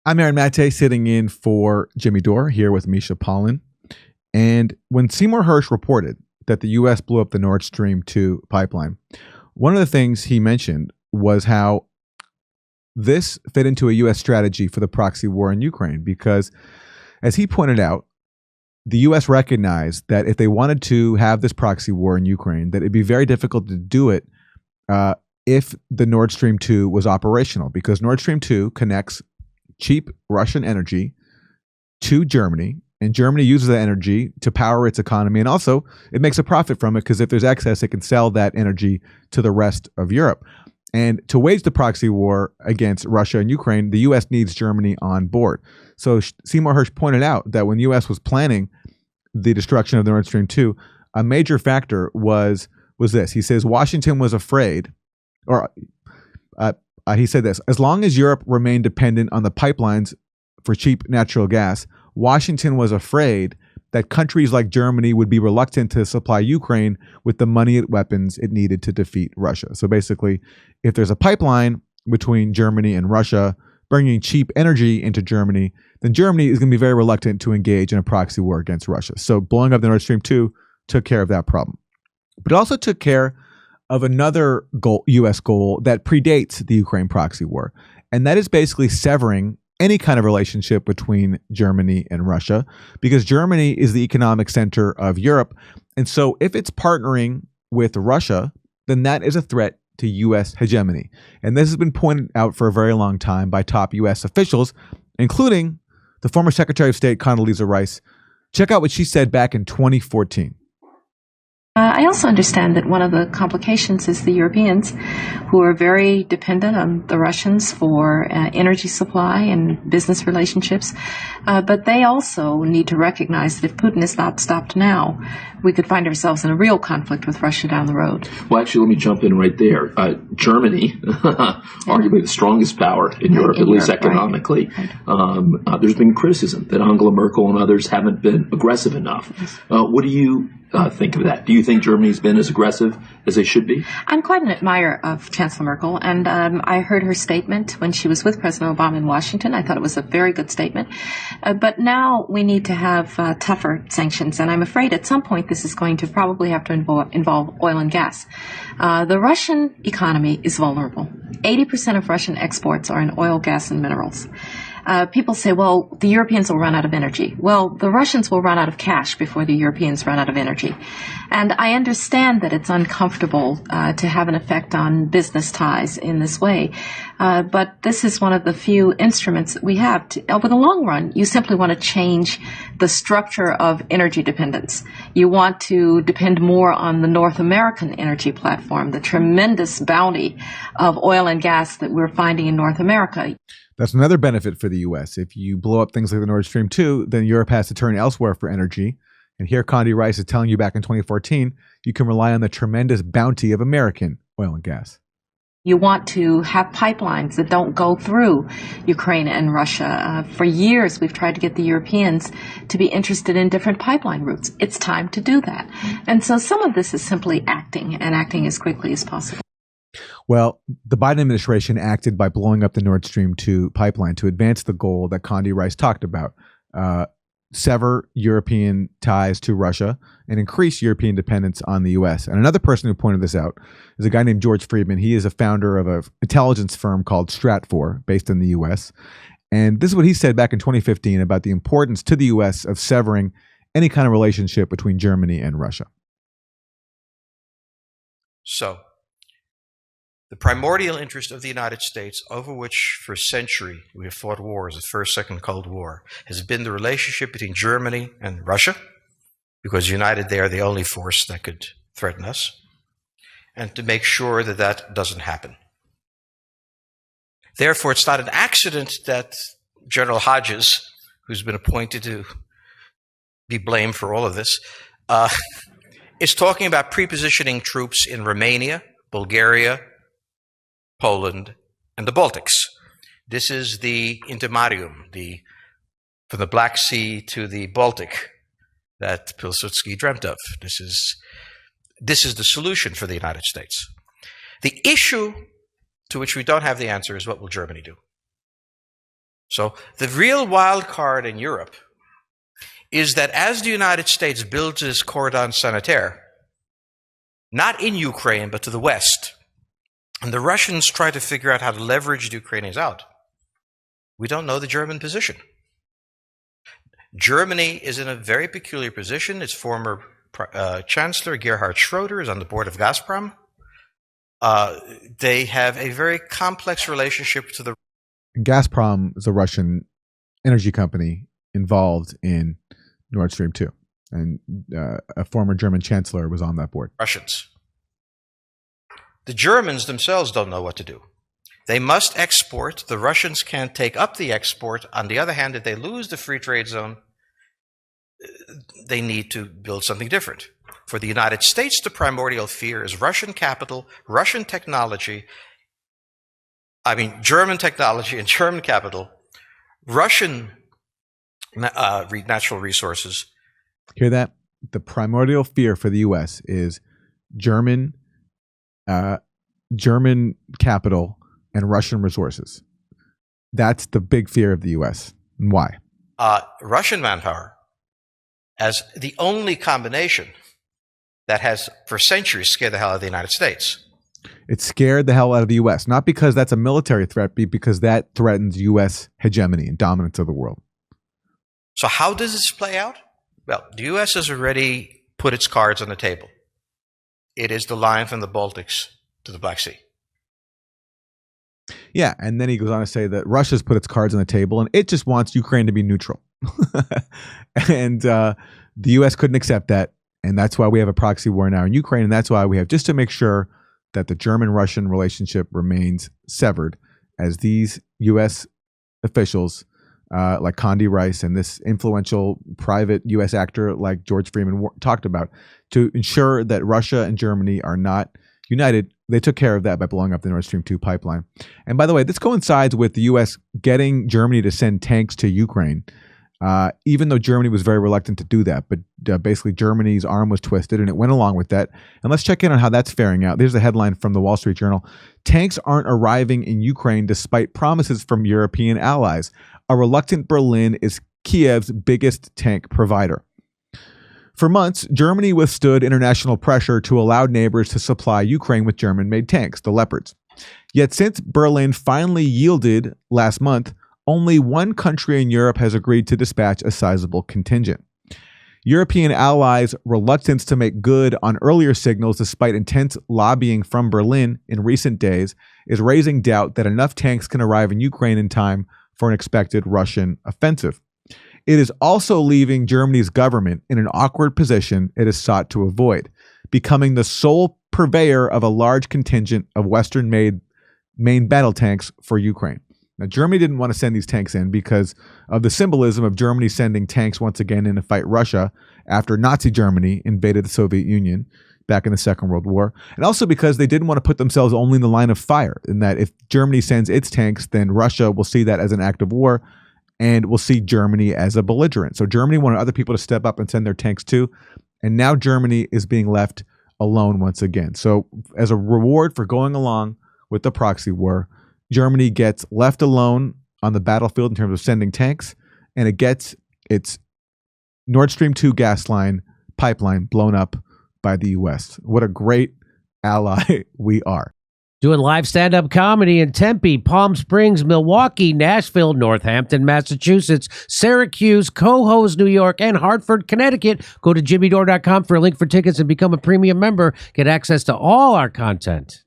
I'm Aaron Maté, sitting in for Jimmy Dore, here with Misha Pollan. And when Seymour Hersh reported that the U.S. blew up the Nord Stream 2 pipeline, one of the things he mentioned was how this fit into a U.S. strategy for the proxy war in Ukraine, because, as he pointed out, the U.S. recognized that if they wanted to have this proxy war in Ukraine, that it'd be very difficult to do it if the Nord Stream 2 was operational, because Nord Stream 2 connects cheap Russian energy to Germany, and Germany uses that energy to power its economy, and also it makes a profit from it, because if there's excess, it can sell that energy to the rest of Europe. And to wage the proxy war against Russia and Ukraine, the U.S. needs Germany on board. So Seymour Hersh pointed out that when the U.S. was planning the destruction of the Nord Stream 2, a major factor was this. He says Washington was afraid, or he said this: as long as Europe remained dependent on the pipelines for cheap natural gas, Washington was afraid that countries like Germany would be reluctant to supply Ukraine with the money and weapons it needed to defeat Russia. So basically, if there's a pipeline between Germany and Russia bringing cheap energy into Germany, then Germany is going to be very reluctant to engage in a proxy war against Russia. So blowing up the Nord Stream 2 took care of that problem. But it also took care of another goal, U.S. goal that predates the Ukraine proxy war, and that is basically severing any kind of relationship between Germany and Russia, because Germany is the economic center of Europe. And so if it's partnering with Russia, then that is a threat to U.S. hegemony. And this has been pointed out for a very long time by top U.S. officials, including the former Secretary of State, Condoleezza Rice. Check out what she said back in 2014. I also understand that one of the complications is the Europeans, who are very dependent on the Russians for energy supply and business relationships. But they also need to recognize that if Putin is not stopped now, we could find ourselves in a real conflict with Russia down the road. Well, actually, let me jump in right there. Germany, arguably the strongest power in Europe, at least economically. Right. There's been criticism that Angela Merkel and others haven't been aggressive enough. Yes. What do you think of that? Do you think Germany's been as aggressive as they should be? I'm quite an admirer of Chancellor Merkel, and I heard her statement when she was with President Obama in Washington. I thought it was a very good statement. But now we need to have tougher sanctions, and I'm afraid at some point this is going to probably have to involve oil and gas. The Russian economy is vulnerable. 80% of Russian exports are in oil, gas, and minerals. People say, well, the Europeans will run out of energy. Well, the Russians will run out of cash before the Europeans run out of energy. And I understand that it's uncomfortable to have an effect on business ties in this way. But this is one of the few instruments that we have. Over the long run, you simply want to change the structure of energy dependence. You want to depend more on the North American energy platform, the tremendous bounty of oil and gas that we're finding in North America. That's another benefit for the U.S. If you blow up things like the Nord Stream 2, then Europe has to turn elsewhere for energy. And here Condoleezza Rice is telling you back in 2014, you can rely on the tremendous bounty of American oil and gas. You want to have pipelines that don't go through Ukraine and Russia. For years, we've tried to get the Europeans to be interested in different pipeline routes. It's time to do that. And so some of this is simply acting, and acting as quickly as possible. Well, the Biden administration acted by blowing up the Nord Stream 2 pipeline to advance the goal that Condoleezza Rice talked about, sever European ties to Russia and increase European dependence on the U.S. And another person who pointed this out is a guy named George Friedman. He is a founder of an intelligence firm called Stratfor, based in the U.S. And this is what he said back in 2015 about the importance to the U.S. of severing any kind of relationship between Germany and Russia. So, the primordial interest of the United States, over which for a century we have fought wars, the First, Second Cold War, has been the relationship between Germany and Russia, because united they are the only force that could threaten us, and to make sure that that doesn't happen. Therefore, it's not an accident that General Hodges, who's been appointed to be blamed for all of this, is talking about prepositioning troops in Romania, Bulgaria, Poland, and the Baltics. This is the intermarium, from the Black Sea to the Baltic, that Pilsudski dreamt of. This is the solution for the United States. The issue to which we don't have the answer is, what will Germany do? So the real wild card in Europe is that as the United States builds this cordon sanitaire, not in Ukraine, but to the west, and the Russians try to figure out how to leverage the Ukrainians out, we don't know the German position. Germany is in a very peculiar position. Its former Chancellor, Gerhard Schroeder, is on the board of Gazprom. They have a very complex relationship to the... Gazprom is a Russian energy company involved in Nord Stream 2. And a former German chancellor was on that board. Russians. The Germans themselves don't know what to do. They must export. The Russians can't take up the export. On the other hand, if they lose the free trade zone, they need to build something different. For the United States, the primordial fear is Russian capital, Russian technology, German technology and German capital, Russian natural resources. Hear that? The primordial fear for the U.S. is German capital and Russian resources. That's the big fear of the U.S. And why? Russian manpower as the only combination that has for centuries scared the hell out of the United States. It scared the hell out of the U.S., not because that's a military threat, but because that threatens U.S. hegemony and dominance of the world. So how does this play out? Well, the U.S. has already put its cards on the table. It is the line from the Baltics to the Black Sea. Yeah, and then he goes on to say that Russia's put its cards on the table and it just wants Ukraine to be neutral. And the U.S. couldn't accept that, and that's why we have a proxy war now in Ukraine, and that's why we have, just to make sure that the German-Russian relationship remains severed, as these U.S. officials like Condi Rice and this influential private U.S. actor like George Freeman talked about, to ensure that Russia and Germany are not united. They took care of that by blowing up the Nord Stream 2 pipeline. And by the way, this coincides with the U.S. getting Germany to send tanks to Ukraine, even though Germany was very reluctant to do that. But basically, Germany's arm was twisted, and it went along with that. And let's check in on how that's faring out. There's a headline from the Wall Street Journal. Tanks aren't arriving in Ukraine despite promises from European allies. A reluctant Berlin is Kiev's biggest tank provider. For months, Germany withstood international pressure to allow neighbors to supply Ukraine with German-made tanks, the Leopards. Yet since Berlin finally yielded last month, only one country in Europe has agreed to dispatch a sizable contingent. European allies' reluctance to make good on earlier signals despite intense lobbying from Berlin in recent days is raising doubt that enough tanks can arrive in Ukraine in time for an expected Russian offensive. It is also leaving Germany's government in an awkward position it has sought to avoid, becoming the sole purveyor of a large contingent of Western-made main battle tanks for Ukraine. Now, Germany didn't want to send these tanks in because of the symbolism of Germany sending tanks once again in to fight Russia after Nazi Germany invaded the Soviet Union back in the Second World War, and also because they didn't want to put themselves only in the line of fire, in that if Germany sends its tanks, then Russia will see that as an act of war and will see Germany as a belligerent. So Germany wanted other people to step up and send their tanks too, and now Germany is being left alone once again. So as a reward for going along with the proxy war, Germany gets left alone on the battlefield in terms of sending tanks, and it gets its Nord Stream 2 gas line pipeline blown up by the U.S. What a great ally we are. Doing live stand-up comedy in Tempe, Palm Springs, Milwaukee, Nashville, Northampton, Massachusetts, Syracuse, Cohoes, New York, and Hartford, Connecticut. Go to jimmydore.com for a link for tickets and become a premium member. Get access to all our content.